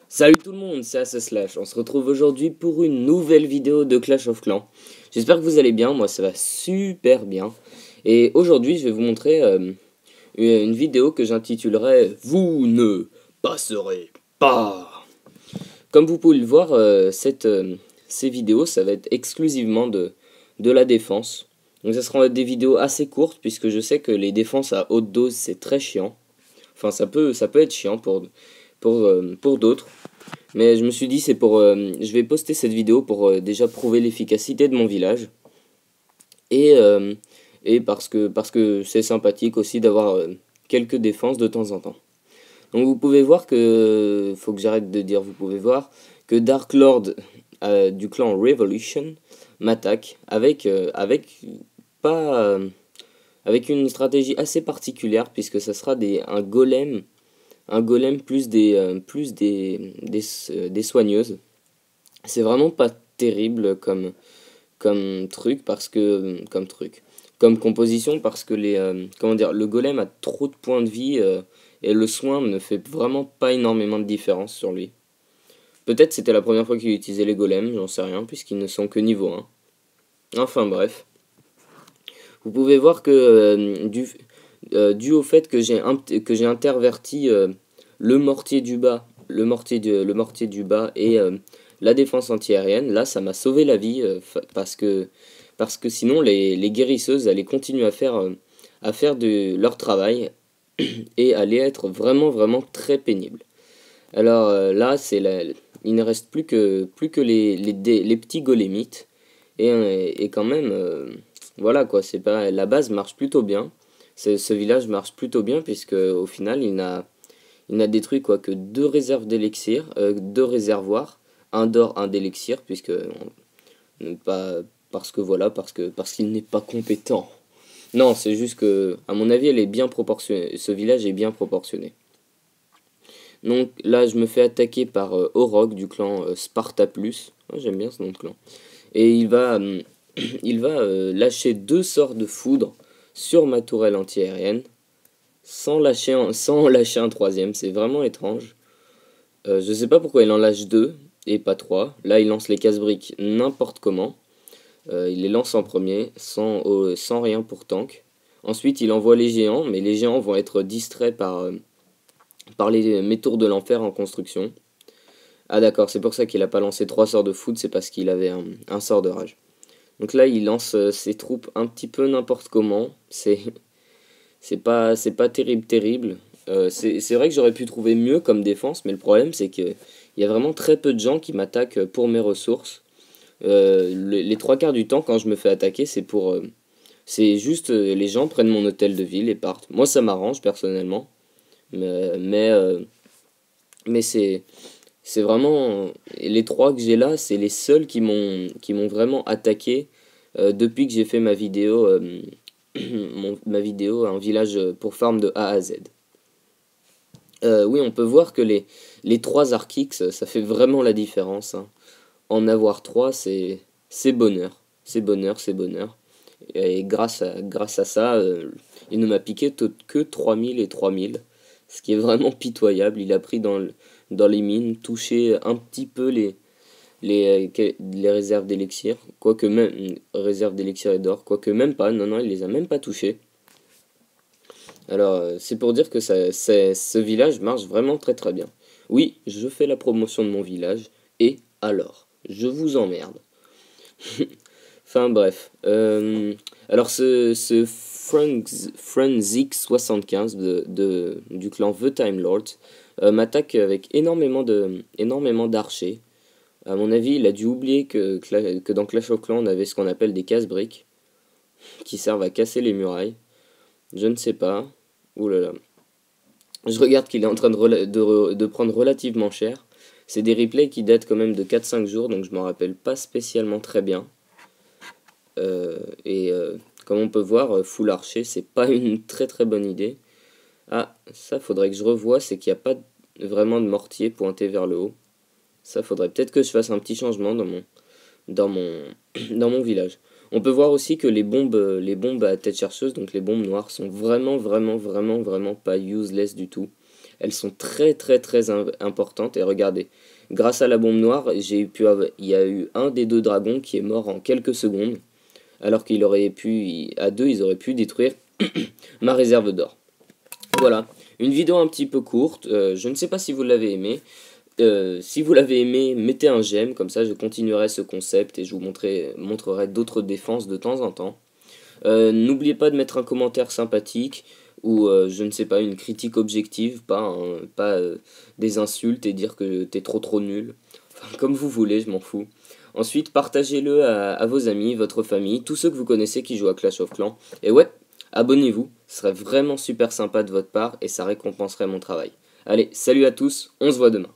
Salut tout le monde, c'est ASSLash. On se retrouve aujourd'hui pour une nouvelle vidéo de Clash of Clans. J'espère que vous allez bien, moi ça va super bien. Et aujourd'hui je vais vous montrer une vidéo que j'intitulerai Vous ne passerez pas. Comme vous pouvez le voir, ces vidéos ça va être exclusivement de la défense. Donc ça sera des vidéos assez courtes puisque je sais que les défenses à haute dose c'est très chiant. Enfin ça peut être chiant pour d'autres. Mais je me suis dit, je vais poster cette vidéo pour déjà prouver l'efficacité de mon village. Et, euh, et parce que c'est sympathique aussi d'avoir quelques défenses de temps en temps. Donc vous pouvez voir que, faut que j'arrête de dire vous pouvez voir, que Dark Lord du clan Revolution m'attaque pas, avec une stratégie assez particulière puisque ça sera un golem plus des soigneuses. C'est vraiment pas terrible comme truc comme composition parce que le golem a trop de points de vie et le soin ne fait vraiment pas énormément de différence sur lui. Peut-être c'était la première fois qu'il utilisait les golems, j'en sais rien puisqu'ils ne sont que niveau 1. Enfin bref. Vous pouvez voir que dû au fait que j'ai interverti le mortier du bas, le mortier du bas et la défense antiaérienne, là ça m'a sauvé la vie parce que sinon les guérisseuses allaient continuer à faire de leur travail et allaient être vraiment vraiment très pénibles. Alors là il ne reste plus que les petits golémites et quand même voilà quoi, c'est pas la base marche plutôt bien. Ce village marche plutôt bien puisque au final il n'a détruit quoi que deux réserves d'élixir, deux réservoirs, un d'or, un d'élixir, puisque pas parce qu'il n'est pas compétent. Non, c'est juste que à mon avis elle est bien proportionnée. Ce village est bien proportionné. Donc là je me fais attaquer par Orog du clan Sparta Plus. Oh, j'aime bien ce nom de clan. Et il va lâcher deux sorts de foudre sur ma tourelle antiaérienne sans lâcher un troisième. C'est vraiment étrange. Je sais pas pourquoi il en lâche deux et pas trois. Là, il lance les casse-briques n'importe comment. Il les lance en premier, sans rien pour tank. Ensuite, il envoie les géants, mais les géants vont être distraits par mes tours de l'enfer en construction. Ah d'accord, c'est pour ça qu'il a pas lancé trois sorts de foudre, c'est parce qu'il avait un sort de rage. Donc là, il lance ses troupes un petit peu n'importe comment. C'est pas terrible. C'est vrai que j'aurais pu trouver mieux comme défense, mais le problème c'est que il y a vraiment très peu de gens qui m'attaquent pour mes ressources. Les trois quarts du temps, quand je me fais attaquer, c'est juste les gens prennent mon hôtel de ville et partent. Moi, ça m'arrange personnellement, mais mais, euh, mais c'est vraiment les trois que j'ai là, c'est les seuls qui m'ont vraiment attaqué depuis que j'ai fait ma vidéo ma vidéo un village pour farm de A à Z. Oui, on peut voir que les trois Arkix, ça fait vraiment la différence, hein. En avoir trois, c'est bonheur. C'est bonheur, c'est bonheur. Et grâce à ça, il ne m'a piqué que 3000 et 3000. Ce qui est vraiment pitoyable. Il a pris dans les mines, touché un petit peu les réserves d'élixir. Quoique même, réserves d'élixir et d'or. Quoique même pas, non, non, il les a même pas touchés. Alors, c'est pour dire que ce village marche vraiment très très bien. Oui, je fais la promotion de mon village, et alors, je vous emmerde. Enfin bref. Alors ce Franzix75 du clan The Time Lord m'attaque avec énormément d'archers. À mon avis, il a dû oublier que dans Clash of Clans, on avait ce qu'on appelle des casse-briques, qui servent à casser les murailles. Je ne sais pas. Ouh là là. Je regarde qu'il est en train de prendre relativement cher. C'est des replays qui datent quand même de 4-5 jours, donc je m'en rappelle pas spécialement très bien. Comme on peut voir, full archer, c'est pas une très très bonne idée. Ah, ça faudrait que je revoie, c'est qu'il n'y a pas vraiment de mortier pointé vers le haut. Ça faudrait peut-être que je fasse un petit changement dans mon, dans mon village. On peut voir aussi que les bombes à tête chercheuse, donc les bombes noires, sont vraiment pas useless du tout. elles sont très importantes. Et regardez, grâce à la bombe noire, il y a eu un des deux dragons qui est mort en quelques secondes, alors qu'il aurait pu, à deux, ils auraient pu détruire ma réserve d'or. Voilà, une vidéo un petit peu courte, je ne sais pas si vous l'avez aimé. Si vous l'avez aimé, mettez un j'aime, comme ça je continuerai ce concept et je vous montrerai d'autres défenses de temps en temps. N'oubliez pas de mettre un commentaire sympathique ou je ne sais pas, une critique objective, pas des insultes et dire que t'es trop nul. Enfin, comme vous voulez, je m'en fous. Ensuite, partagez-le à vos amis, votre famille, tous ceux que vous connaissez qui jouent à Clash of Clans. Et ouais, abonnez-vous, ce serait vraiment super sympa de votre part et ça récompenserait mon travail. Allez, salut à tous, on se voit demain.